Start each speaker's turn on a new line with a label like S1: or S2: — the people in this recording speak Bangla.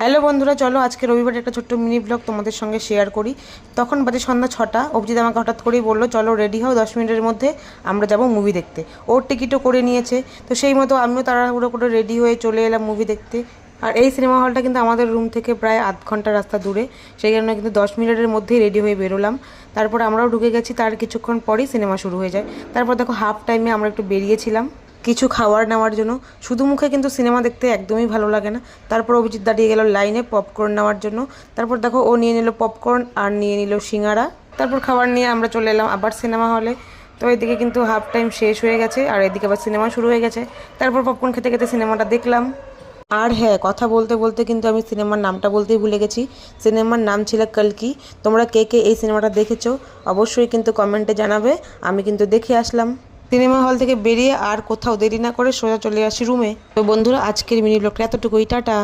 S1: হ্যালো বন্ধুরা, চলো আজকে রবিবার একটা ছোট্ট মিনি ব্লগ তোমাদের সঙ্গে শেয়ার করি। তখন বাজে সন্ধ্যা 6টা। অভিজিৎ আমাকে হঠাৎ করেই বললো, চলো রেডি হও, 10 মিনিটের মধ্যে আমরা যাব মুভি দেখতে। ওর টিকিটও করে নিয়েছে, তো সেই মতো আমিও তাড়াহুড়ো করে রেডি হয়ে চলে এলাম মুভি দেখতে। আর এই সিনেমা হলটা কিন্তু আমাদের রুম থেকে প্রায় আধ ঘন্টা রাস্তা দূরে, সেই কারণে কিন্তু 10 মিনিটের মধ্যেই রেডি হয়ে বেরোলাম। তারপর আমরাও ঢুকে গেছি, তার কিছুক্ষণ পরেই সিনেমা শুরু হয়ে যায়। তারপর দেখো হাফ টাইমে আমরা একটু বেরিয়েছিলাম কিছু খাবার নেওয়ার জন্য। শুধু মুখে কিন্তু সিনেমা দেখতে একদমই ভালো লাগে না। তারপর অভিজিৎ দাঁড়িয়ে গেল লাইনে পপকর্ন নেওয়ার জন্য। তারপর দেখো ও নিয়ে নিল পপকর্ন আর নিয়ে নিল সিঙ্গারা। তারপর খাবার নিয়ে আমরা চলে এলাম আবার সিনেমা হলে। তো এদিকে কিন্তু হাফ টাইম শেষ হয়ে গেছে আর এদিকে আবার সিনেমা শুরু হয়ে গেছে। তারপর পপকর্ন খেতে খেতে সিনেমাটা দেখলাম। আর হ্যাঁ, কথা বলতে বলতে কিন্তু আমি সিনেমার নামটা বলতেই ভুলে গেছি। সিনেমার নাম ছিল কল্কি। তোমরা কে কে এই সিনেমাটা দেখেছো অবশ্যই কিন্তু কমেন্টে জানাবে। আমি কিন্তু দেখে আসলাম। সিনেমা হল থেকে বেরিয়ে আর কোথাও দেরি না করে সোজা চলে আসি রুমে। তো বন্ধুরা, আজকের মিনি ব্লগটা এতটুকুই। টাটা।